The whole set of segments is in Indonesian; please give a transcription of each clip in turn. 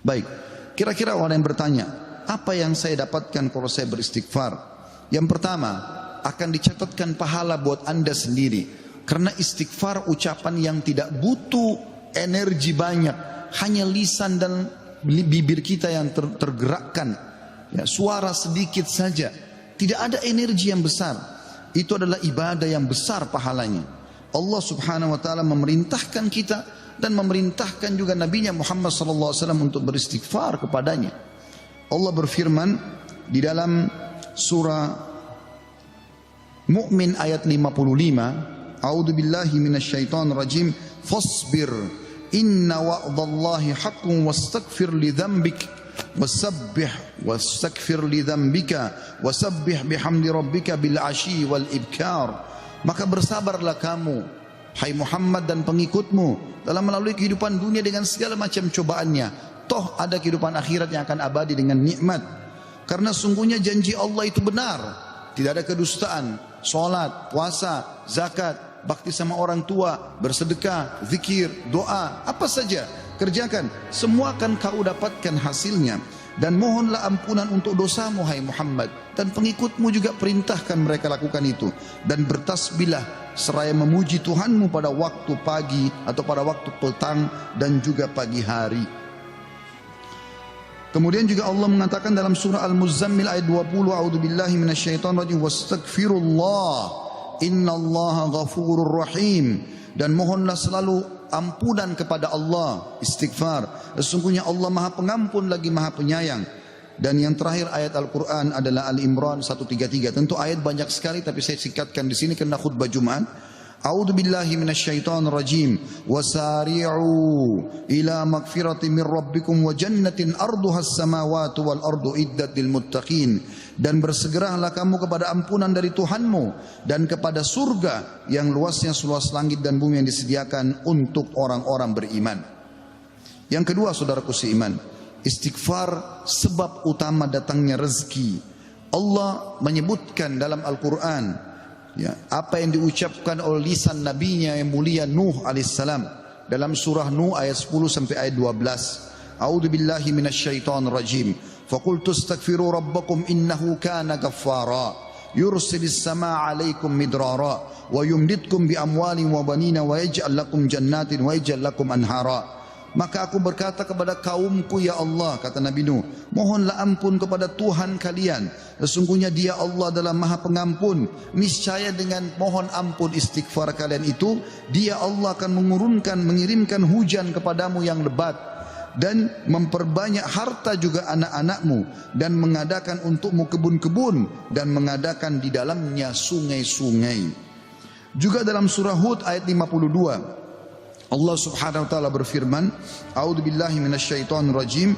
Baik, kira-kira orang yang bertanya, apa yang saya dapatkan kalau saya beristighfar? Yang pertama, akan dicatatkan pahala buat Anda sendiri. Karena istighfar ucapan yang tidak butuh energi banyak, hanya lisan dan bibir kita yang tergerakkan, ya, suara sedikit saja, tidak ada energi yang besar. Itu adalah ibadah yang besar pahalanya. Allah subhanahu wa ta'ala memerintahkan kita dan memerintahkan juga Nabi Muhammad SAW untuk beristighfar kepadanya. Allah berfirman di dalam surah Mu'min ayat 55, A'udzu billahi minasyaitonir rajim, fasbir inna wa'dallahi haqqun wastaghfir li dzambik wastaghfir li dzambika wasabbih bihamdi rabbika bil ashi wal ibkar. Maka bersabarlah kamu, hai Muhammad dan pengikutmu, dalam melalui kehidupan dunia dengan segala macam cobaannya. Toh ada kehidupan akhirat yang akan abadi dengan nikmat. Karena sungguhnya janji Allah itu benar, tidak ada kedustaan. Salat, puasa, zakat, bakti sama orang tua, bersedekah, zikir, doa, apa saja kerjakan, semua akan kau dapatkan hasilnya. Dan mohonlah ampunan untuk dosamu, hai Muhammad, dan pengikutmu juga perintahkan mereka lakukan itu. Dan bertasbihlah seraya memuji Tuhanmu pada waktu pagi atau pada waktu petang dan juga pagi hari. Kemudian juga Allah mengatakan dalam surah Al-Muzammil ayat 20, A'udzubillahi minasyaitonir rajim, wastaghfirullah innallaha ghafurur rahim. Dan mohonlah selalu ampunan kepada Allah, istighfar. Sesungguhnya Allah Maha Pengampun lagi Maha Penyayang. Dan yang terakhir ayat Al-Quran adalah Al-Imran 133. Tentu ayat banyak sekali tapi saya singkatkan di sini karena khutbah Jumat. A'udzu billahi minasyaitonir rajim. Wasari'u ila magfiratin min rabbikum wa jannatin arduha as-samawati wal ardu iddat lil muttaqin. Dan bersegeralah kamu kepada ampunan dari Tuhanmu dan kepada surga yang luasnya seluas langit dan bumi yang disediakan untuk orang-orang beriman. Yang kedua, saudaraku seiman, istighfar sebab utama datangnya rezeki. Allah menyebutkan dalam Al-Quran, ya, apa yang diucapkan oleh lisan nabinya yang mulia Nuh alaihissalam dalam surah Nuh ayat 10 sampai ayat 12. A'udzu billahi minasyaitonir rajim. Faqultu astaghfiru rabbakum innahu kana ghaffara yursilis samaa 'alaikum midrara wa yumditkum bi amwalin wa banina wa yaj'al lakum jannatin wa yaj'al lakum anhara. Maka aku berkata kepada kaumku, ya Allah, kata Nabi Nuh, mohonlah ampun kepada Tuhan kalian. Sesungguhnya Dia Allah adalah Maha Pengampun. Niscaya dengan mohon ampun istighfar kalian itu, Dia Allah akan mengirimkan hujan kepadamu yang lebat dan memperbanyak harta juga anak-anakmu dan mengadakan untukmu kebun-kebun dan mengadakan di dalamnya sungai-sungai. Juga dalam surah Hud ayat 52 Allah subhanahu wa ta'ala berfirman, A'udzu billahi minasyaitonir rajim,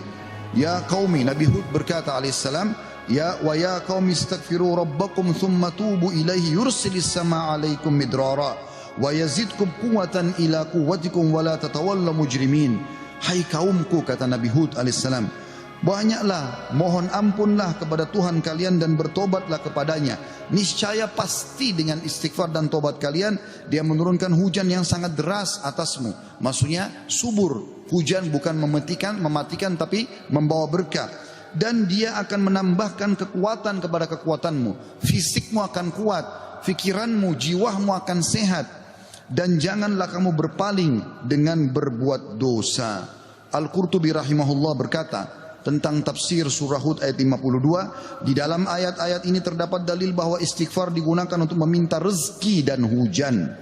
ya qaumi, Nabi Hud berkata alaihissalam, ya qaumi astaghfiru rabbakum thumma tubu ilaihi yursilis samaa 'alaikum midrara wa yazidkum quwwatan ila quwwatikum wa la tatawallaw mujrimin. Hai kaumku, kata Nabi Hud alaihissalam, banyaklah mohon ampunlah kepada Tuhan kalian dan bertobatlah kepadanya. Niscaya pasti dengan istighfar dan tobat kalian Dia menurunkan hujan yang sangat deras atasmu. Maksudnya subur, hujan bukan mematikan tapi membawa berkah. Dan Dia akan menambahkan kekuatan kepada kekuatanmu. Fisikmu akan kuat, fikiranmu, jiwamu akan sehat. Dan janganlah kamu berpaling dengan berbuat dosa. Al-Qurtubi rahimahullah berkata tentang tafsir surah Hud ayat 52, di dalam ayat-ayat ini terdapat dalil bahwa istighfar digunakan untuk meminta rezeki dan hujan.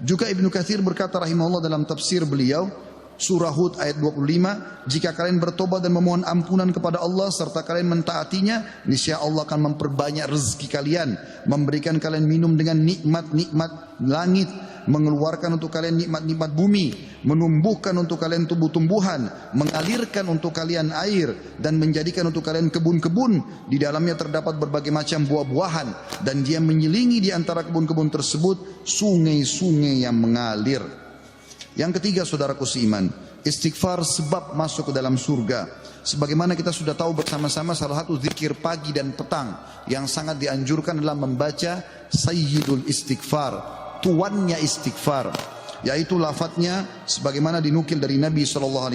Juga Ibnu Katsir berkata rahimahullah dalam tafsir beliau surah Hud ayat 25, jika kalian bertobat dan memohon ampunan kepada Allah serta kalian mentaatinya, niscaya Allah akan memperbanyak rezeki kalian, memberikan kalian minum dengan nikmat-nikmat langit, mengeluarkan untuk kalian nikmat-nikmat bumi, menumbuhkan untuk kalian tumbuh-tumbuhan, mengalirkan untuk kalian air, dan menjadikan untuk kalian kebun-kebun. Di dalamnya terdapat berbagai macam buah-buahan, dan Dia menyelingi di antara kebun-kebun tersebut sungai-sungai yang mengalir. Yang ketiga, saudaraku seiman, istighfar sebab masuk ke dalam surga. Sebagaimana kita sudah tahu bersama-sama, salah satu zikir pagi dan petang yang sangat dianjurkan adalah membaca Sayyidul Istighfar, tuannya istighfar, yaitu lafadznya sebagaimana dinukil dari Nabi SAW,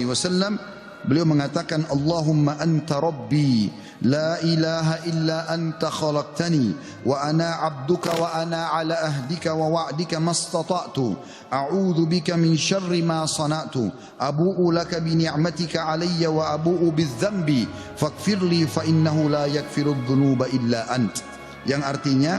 beliau mengatakan, Allahumma anta rabbi, la ilaha illa anta khalaqtani, wa ana abduka wa ana ala ahdika wa wa'dika mastata'tu, a'udhu bika min syarri ma sana'tu, abu'u laka bi ni'matika alayya wa abu'u bidzambi, faghfirli fa innahu la yaghfiru dhunuba illa ant. Yang artinya,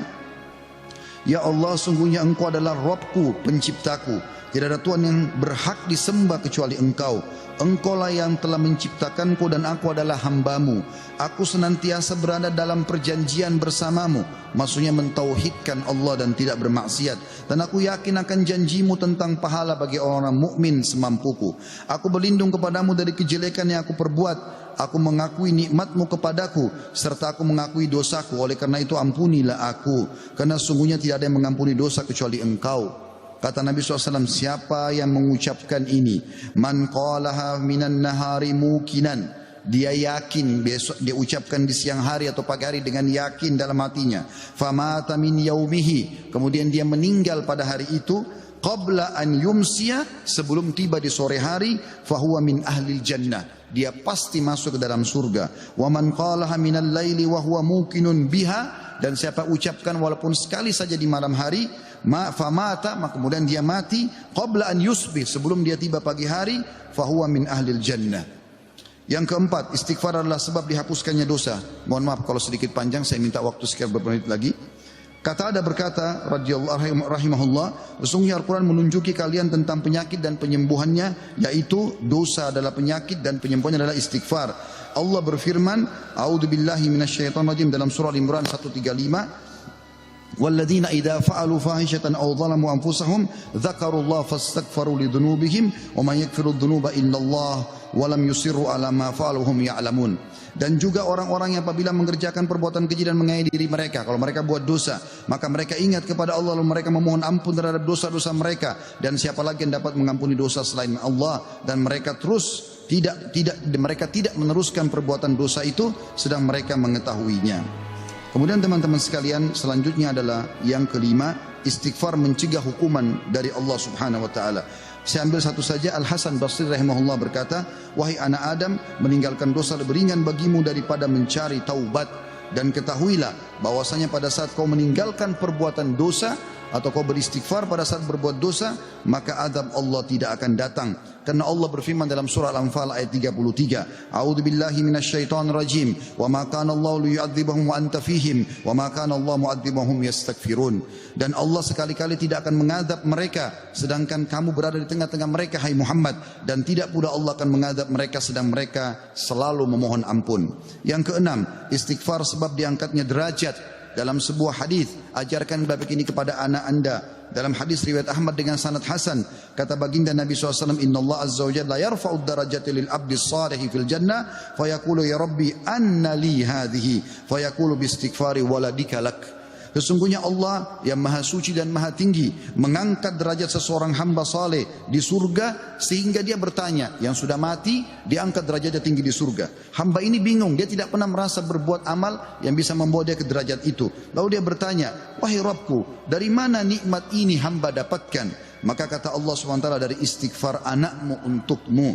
ya Allah, sungguhnya Engkau adalah Rabbku, penciptaku. Tidak ada Tuhan yang berhak disembah kecuali Engkau. Engkaulah yang telah menciptakanku dan aku adalah hambamu. Aku senantiasa berada dalam perjanjian bersamamu. Maksudnya mentauhidkan Allah dan tidak bermaksiat. Dan aku yakin akan janjimu tentang pahala bagi orang mukmin semampuku. Aku berlindung kepadamu dari kejelekan yang aku perbuat. Aku mengakui nikmatmu kepadaku, serta aku mengakui dosaku. Oleh karena itu ampunilah aku, karena sungguhnya tidak ada yang mengampuni dosa kecuali Engkau. Kata Nabi SAW, siapa yang mengucapkan ini, man qalaha minan nahari mukinan, dia yakin, besok dia ucapkan di siang hari atau pagi hari dengan yakin dalam hatinya, famata min yaumihi, kemudian dia meninggal pada hari itu, qabla an yumsiya, sebelum tiba di sore hari, fahuwa min ahlil jannah, dia pasti masuk ke dalam surga. Wa man qalaha minal laili wa huwa muqinun biha, dan siapa ucapkan walaupun sekali saja di malam hari, famata, maka kemudian dia mati, qabla an yusbih, sebelum dia tiba pagi hari, fahuwa min ahlil jannah. Yang keempat, istighfar adalah sebab dihapuskannya dosa. Mohon maaf kalau sedikit panjang, saya minta waktu sekitar beberapa menit lagi. Kata ada berkata, radhiyallahu rahimahullah, sesungguhnya Al-Quran menunjuki kalian tentang penyakit dan penyembuhannya, yaitu dosa adalah penyakit dan penyembuhannya adalah istighfar. Allah berfirman, a'udzubillahi minasyaitonir rajim, dalam surah Al-Imran 135, والذين إذا فعلوا فاحشة أو ظلموا أنفسهم ذكروا الله فاستغفروا لذنوبهم ومن يغفر الذنوب إلا الله ولم يصروا على ما فعلوا وهم يعلمون. Dan juga orang-orang yang apabila mengerjakan perbuatan keji dan menganiaya diri mereka, kalau mereka buat dosa, maka mereka ingat kepada Allah lalu mereka memohon ampun terhadap dosa-dosa mereka, dan siapa lagi yang dapat mengampuni dosa selain Allah, dan mereka terus mereka tidak meneruskan perbuatan dosa itu sedang mereka mengetahuinya. Kemudian teman-teman sekalian, selanjutnya adalah yang kelima, istighfar mencegah hukuman dari Allah Subhanahu wa taala. Saya ambil satu saja. Al Hasan Basri rahimahullah berkata, wahai anak Adam, meninggalkan dosa lebih ringan bagimu daripada mencari taubat, dan ketahuilah bahwasanya pada saat kau meninggalkan perbuatan dosa atau kau beristighfar pada saat berbuat dosa, maka azab Allah tidak akan datang. Karena Allah berfirman dalam surah Al-Anfal ayat 33, a'udzubillahi minasyaitonir rajim, wa ma kana Allahu liyu'adzibahum wa anta fihim, wa ma kana Allah mu'adzibahum yastaghfirun. Dan Allah sekali-kali tidak akan mengadab mereka sedangkan kamu berada di tengah-tengah mereka, hai Muhammad, dan tidak pula Allah akan mengadab mereka sedang mereka selalu memohon ampun. Yang keenam, istighfar sebab diangkatnya derajat. Dalam sebuah hadis, ajarkan babak ini kepada anak anda. Dalam hadis riwayat Ahmad dengan sanad hasan, kata baginda Nabi SAW, Inna Allah Azza wa Jalla yarfa'ud darajati lil abdi salihi fil jannah, fayaqulu ya Rabbi anna li hadhihi, fayaqulu bistighfari waladika lak. Sesungguhnya Allah yang maha suci dan maha tinggi mengangkat derajat seseorang hamba saleh di surga, sehingga dia bertanya, yang sudah mati diangkat derajatnya tinggi di surga. Hamba ini bingung, dia tidak pernah merasa berbuat amal yang bisa membawa dia ke derajat itu. Lalu dia bertanya, wahai Rabbku, dari mana nikmat ini hamba dapatkan? Maka kata Allah SWT, dari istighfar anakmu untukmu.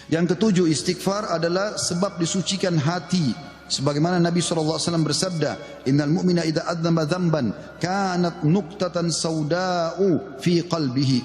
Yang ketujuh, istighfar adalah sebab disucikan hati. Sebagaimana Nabi SAW bersabda, innal mu'mina idza adzamba dzamban kanat nuqtatan sauda'u fi qalbihi.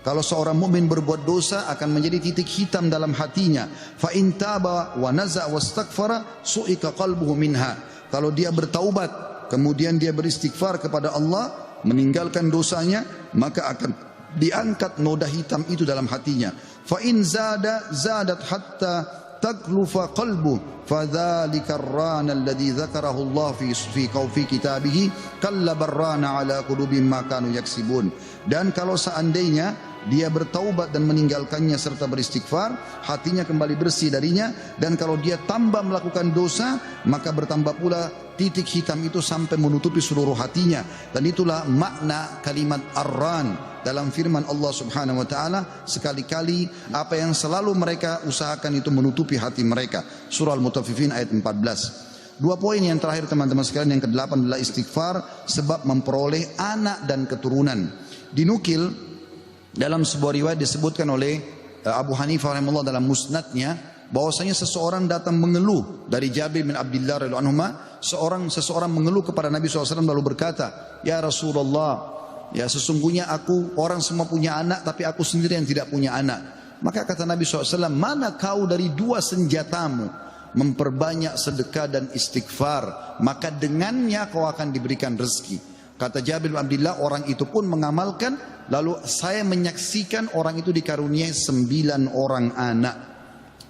Kalau seorang mukmin berbuat dosa akan menjadi titik hitam dalam hatinya. Fa in taba wa naza wastaghfara su'ika qalbuhu minha. Kalau dia bertaubat kemudian dia beristighfar kepada Allah, meninggalkan dosanya, maka akan diangkat noda hitam itu dalam hatinya. Fa in zadat hatta taglufa qalbu fadzalika ar-rana alladhi dzakarahu Allah fi kitabihi kalla barrana ala qulubihim ma kanu yaksibun. Dan kalau seandainya dia bertaubat dan meninggalkannya serta beristighfar, hatinya kembali bersih darinya, dan kalau dia tambah melakukan dosa, maka bertambah pula titik hitam itu sampai menutupi seluruh hatinya. Dan itulah makna kalimat ar-ran dalam firman Allah Subhanahu wa taala, sekali-kali apa yang selalu mereka usahakan itu menutupi hati mereka. Surah Al-Mutaffifin ayat 14. Dua poin yang terakhir teman-teman sekalian, yang kedelapan adalah istighfar sebab memperoleh anak dan keturunan. Dinukil dalam sebuah riwayat disebutkan oleh Abu Hanifah rahimahullah dalam musnadnya, bahwasanya seseorang datang mengeluh dari Jabir bin Abdullah radhiyallahu anhu, seseorang mengeluh kepada Nabi SAW lalu berkata, ya Rasulullah, ya sesungguhnya orang semua punya anak tapi aku sendiri yang tidak punya anak. Maka kata Nabi SAW, mana kau dari dua senjatamu, memperbanyak sedekah dan istighfar, maka dengannya kau akan diberikan rezeki. Kata Jabir bin Abdullah, orang itu pun mengamalkan, lalu saya menyaksikan orang itu dikaruniai 9 orang anak,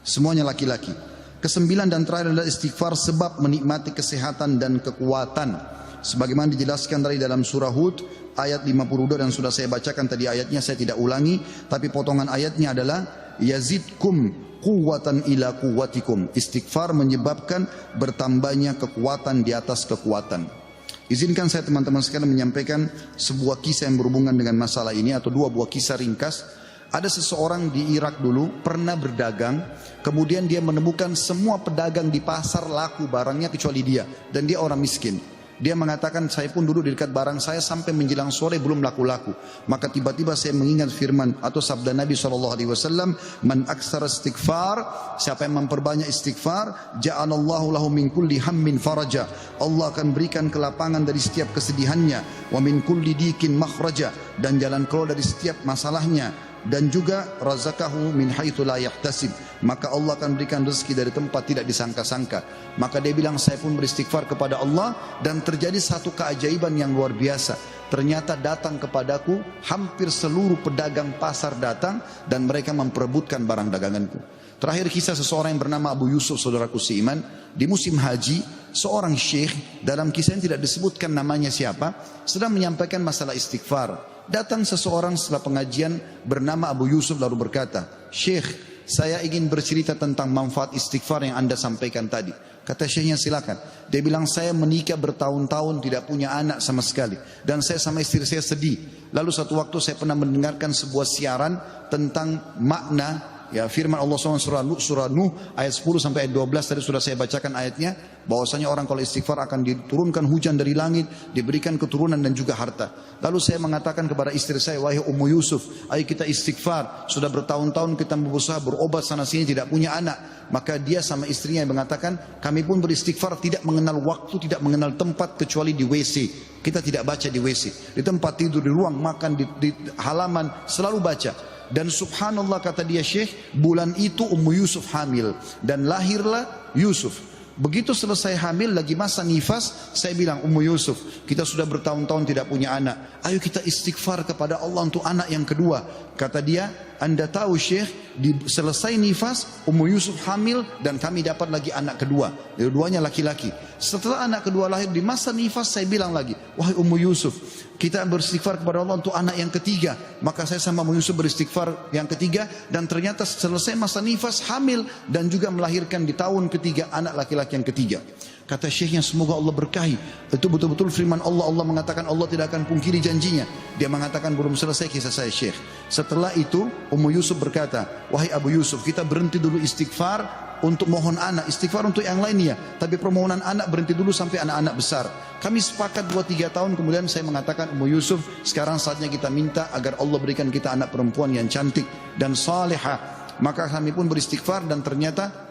semuanya laki-laki. Kesembilan dan terakhir adalah istighfar sebab menikmati kesehatan dan kekuatan, sebagaimana dijelaskan dari dalam surah Hud ayat 52, dan sudah saya bacakan tadi ayatnya, saya tidak ulangi, tapi potongan ayatnya adalah yazidkum quwwatan ila quwwatikum. Istighfar menyebabkan bertambahnya kekuatan di atas kekuatan. Izinkan saya teman-teman sekalian menyampaikan sebuah kisah yang berhubungan dengan masalah ini, atau 2 buah kisah ringkas. Ada seseorang di Irak dulu pernah berdagang, kemudian dia menemukan semua pedagang di pasar laku barangnya kecuali dia, dan dia orang miskin. Dia mengatakan, saya pun duduk di dekat barang saya sampai menjelang sore belum laku-laku. Maka tiba-tiba saya mengingat firman atau sabda Nabi SAW, man aksara istighfar, siapa yang memperbanyak istighfar, ja'alallahu lahu min kulli hammin faraja, Allah akan berikan kelapangan dari setiap kesedihannya, wa min kulli dikin makhraja, dan jalan keluar dari setiap masalahnya, dan juga razaqahu min haitsu la yahtasib, maka Allah akan berikan rezeki dari tempat tidak disangka-sangka. Maka dia bilang, saya pun beristighfar kepada Allah, dan terjadi satu keajaiban yang luar biasa. Ternyata datang kepadaku hampir seluruh pedagang pasar datang, dan mereka memperebutkan barang daganganku. Terakhir kisah seseorang yang bernama Abu Yusuf, saudaraku seiman, di musim haji, seorang syekh, dalam kisah yang tidak disebutkan namanya siapa, sedang menyampaikan masalah istighfar. Datang seseorang setelah pengajian bernama Abu Yusuf lalu berkata, Syekh, saya ingin bercerita tentang manfaat istighfar yang Anda sampaikan tadi. Kata syekhnya, silakan. Dia bilang, saya menikah bertahun-tahun tidak punya anak sama sekali, dan saya sama istri saya sedih. Lalu satu waktu saya pernah mendengarkan sebuah siaran tentang makna, ya, firman Allah SWT surah Nuh ayat 10 sampai ayat 12, tadi sudah saya bacakan ayatnya, bahwasanya orang kalau istighfar akan diturunkan hujan dari langit, diberikan keturunan dan juga harta. Lalu saya mengatakan kepada istri saya, wahai Ummu Yusuf, ayo kita istighfar, sudah bertahun-tahun kita berusaha berobat sana sini tidak punya anak. Maka dia sama istrinya yang mengatakan, kami pun beristighfar tidak mengenal waktu, tidak mengenal tempat kecuali di WC. Kita tidak baca di WC, di tempat tidur, di ruang makan, di halaman, selalu baca. Dan subhanallah, kata dia, Syekh, bulan itu Ummu Yusuf hamil dan lahirlah Yusuf. Begitu selesai hamil, lagi masa nifas, saya bilang, Ummu Yusuf, kita sudah bertahun-tahun tidak punya anak, ayo kita istighfar kepada Allah untuk anak yang kedua. Kata dia, Anda tahu Syekh, selesai nifas Ummu Yusuf hamil dan kami dapat lagi anak kedua, dua-duanya laki-laki. Setelah anak kedua lahir, di masa nifas saya bilang lagi, wahai Ummu Yusuf, kita beristighfar kepada Allah untuk anak yang ketiga. Maka saya sama Ummu Yusuf beristighfar yang ketiga, dan ternyata selesai masa nifas hamil dan juga melahirkan di tahun ketiga anak laki-laki yang ketiga. Kata syekhnya, semoga Allah berkahi. Itu betul-betul firman Allah. Allah mengatakan Allah tidak akan pungkiri janjinya. Dia mengatakan, belum selesai kisah saya Syekh. Setelah itu Ummu Yusuf berkata, wahai Abu Yusuf, kita berhenti dulu istighfar untuk mohon anak, istighfar untuk yang lainnya, tapi permohonan anak berhenti dulu sampai anak-anak besar. Kami sepakat 2-3 tahun, kemudian saya mengatakan, Ummu Yusuf, sekarang saatnya kita minta agar Allah berikan kita anak perempuan yang cantik dan salihah. Maka kami pun beristighfar, dan ternyata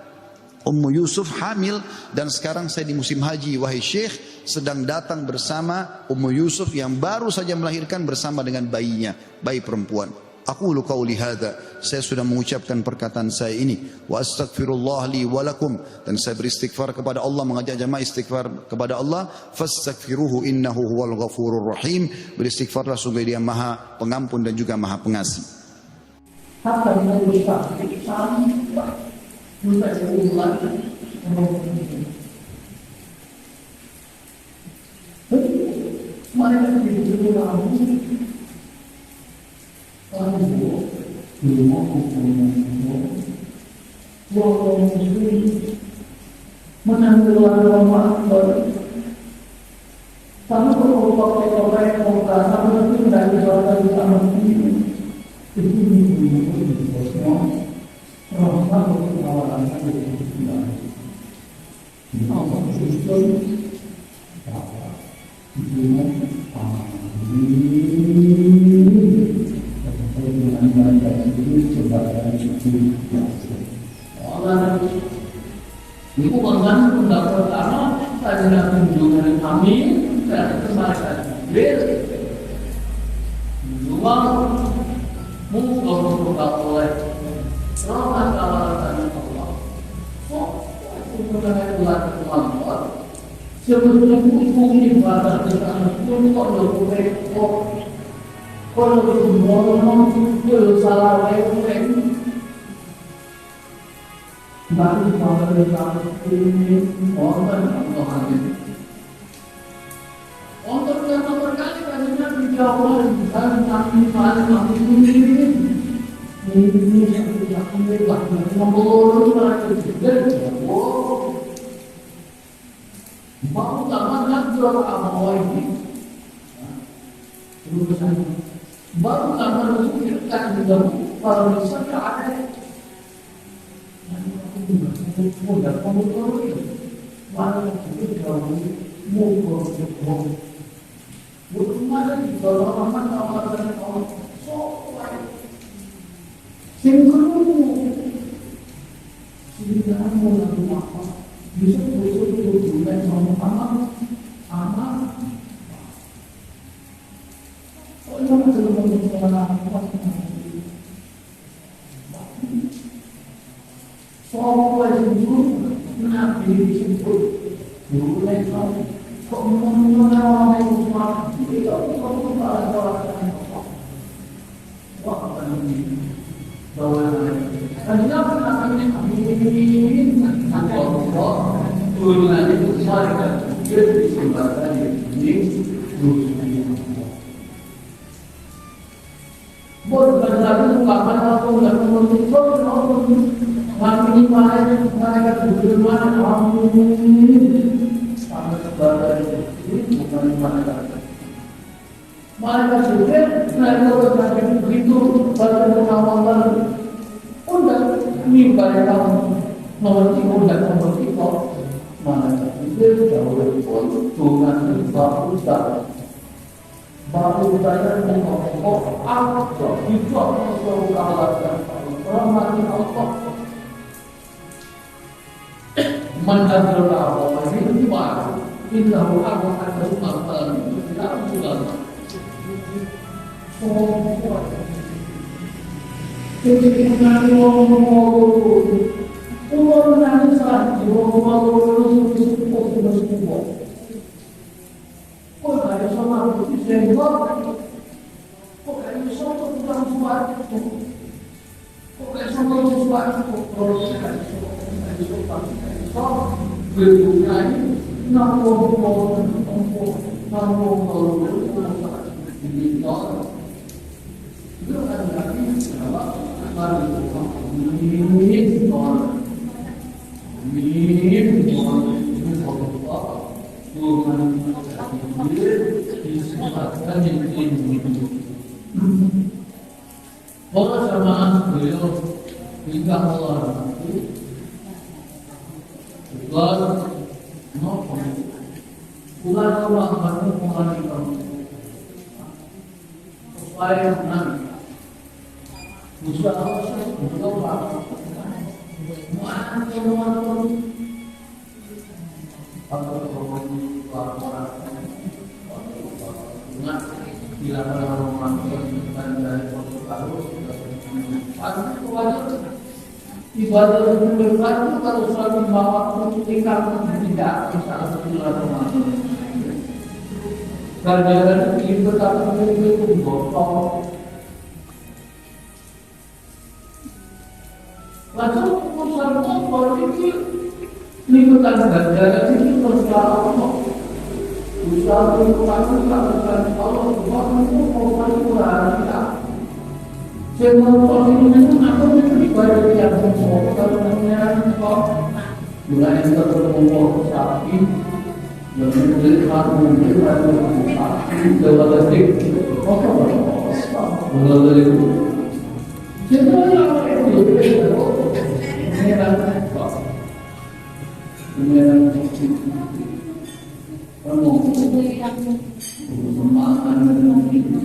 Ummu Yusuf hamil, dan sekarang saya di musim haji, wahai Syekh, sedang datang bersama Ummu Yusuf yang baru saja melahirkan bersama dengan bayinya, bayi perempuan. Aqulu qauli hadza, saya sudah mengucapkan perkataan saya ini, wa astaghfirullah li wa lakum, dan saya beristighfar kepada Allah, mengajak jamaah istighfar kepada Allah, fastaghfiruhu innahu huwal ghafurur rahim, beristighfarlah sungguh Dia Maha Pengampun dan juga Maha Pengasih. Coba orang ibu banggaan pendapat pertama saya kunjungan kami dan mereka jual muka oleh rahmat Allah dan Allah. Sebenarnya buat kemampuan sebetulnya mungkin pada kita pun kalau ngomong itu salah lagi baru kalau ini orang ini untuk yang berkali kalinya dijawab dan kami ini yang tidak membuat membolong mereka juga mau tamatkan jual apa ini baru tamat kita juga kalau bisa ada mudah komputer mana kita kalau mau bukan mana kalau orang tawarkan orang singkong sudah mau lakukan apa bisa bulan sama anak orang belum mengenal soal itu nabi disebut mulai kok mengenal orang yang semua itu bahwa kenapa namanya amin Allah turunan itu syariat jadi disebutkan ini buat berdasarkan kapan aku dan menunjuk kami mereka berdoa amin sampai kepada ini bukan mereka juga mereka berkata begitu pada pengawalan undang ini mereka mengerti undang mengerti kok mereka juga jauh lebih dengan baru saya mengatakan apa itu Allah kalahkan rahmat Allah mengatur Allah ini baru innahu Allah akan mengatakan tidak bukan ketika ngomong umur nanti saat ngomong kok ada sama sehingga kok ada sesuatu tentang suatu kok ada sesuatu proses berbukai namun itu kan berarti apa? Orang samaan beliau hingga Allah bulan bulan Allah baru mulai supaya nanti musuh Allah belum apa bila orang melakukan dari proses baru, ibadah itu kalau suatu bawa tingkat tidak bisa berjalan normal. Karena itu tetap itu botol. Lalu urusan politik lingkungan negara itu terus usaha lingkungan Allah Subhanahu wa taala. Semua itu aku ibadah yang sebenarnya kok mulai terkumpul sapi dan melihat mungkin ada sapi dalam detik mulai sebenarnya itu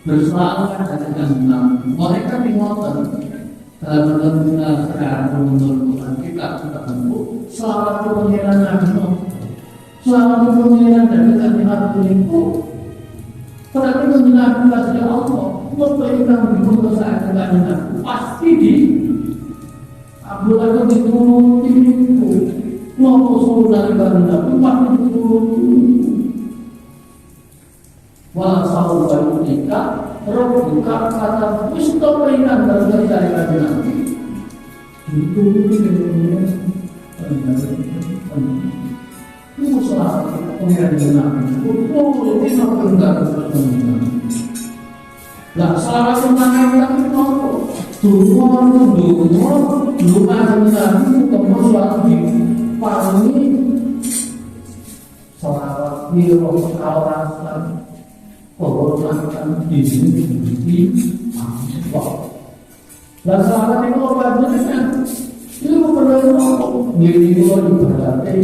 berselawat dengan mereka dimotor dalam sekarang menurut kita tertentu selawat pengiran Nabi selawat pengiran dari kalimat itu berarti mengenal kasih Allah memberikan dibutuh saat dengan pasti di Abdullah dituruti itu mau usul dari benda pasti dituruti walau baru nikah buka kata wisdom berikan dari Nabi dituruti itu salah pengiran Nabi itu enggak lah salah semangat Nabi dulu ada Nabi kemudian suatu dipangi salawat biro kawasan penghormatan di sini di Allah. Lah salawat itu apa jenisnya? Itu perlu diri berarti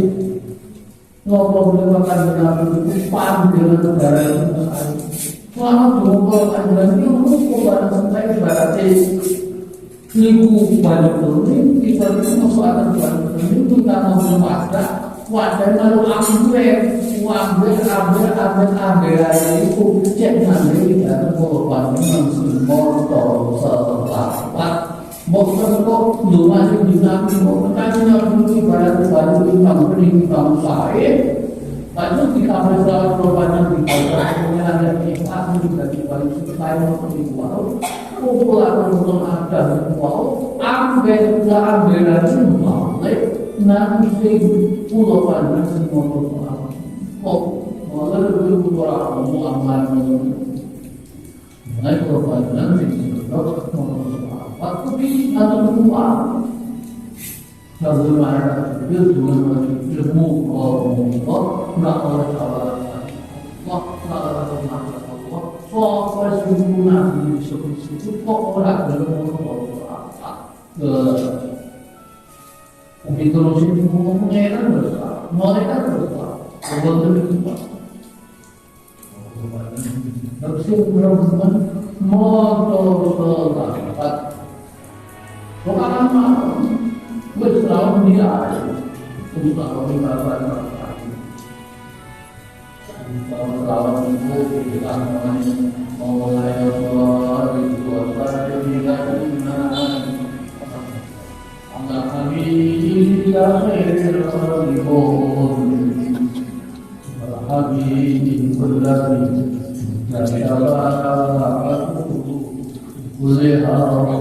ngobrol dengan Nabi itu panggil negara itu selama ngobrol dengan Nabi itu barang sampai berarti niku banyak turun kita itu masalah banyak itu kita mau wadah lalu ambil itu cek nanti kita korban motor selamat motor kok dua di Nabi mau bertanya dulu pada baru kita saya lalu kita bersalah korban di bawah ada ikhlas juga di balik supaya mau dibuat kumpulan ada ambil lagi nanti pulau mana semua kok malah dulu orang mau amal naik korban nanti waktu di atau rumah kalau mana itu cuma ilmu orang nggak oleh salah fokus guna di situ orang begitu sih mengeran besar, mereka besar, orang itu harusnya berhubungan motor selamat, bukan malam, berselamat dia, berselamat di mana selamat itu kita mulai itu Habib berlari dari Allah boleh Allah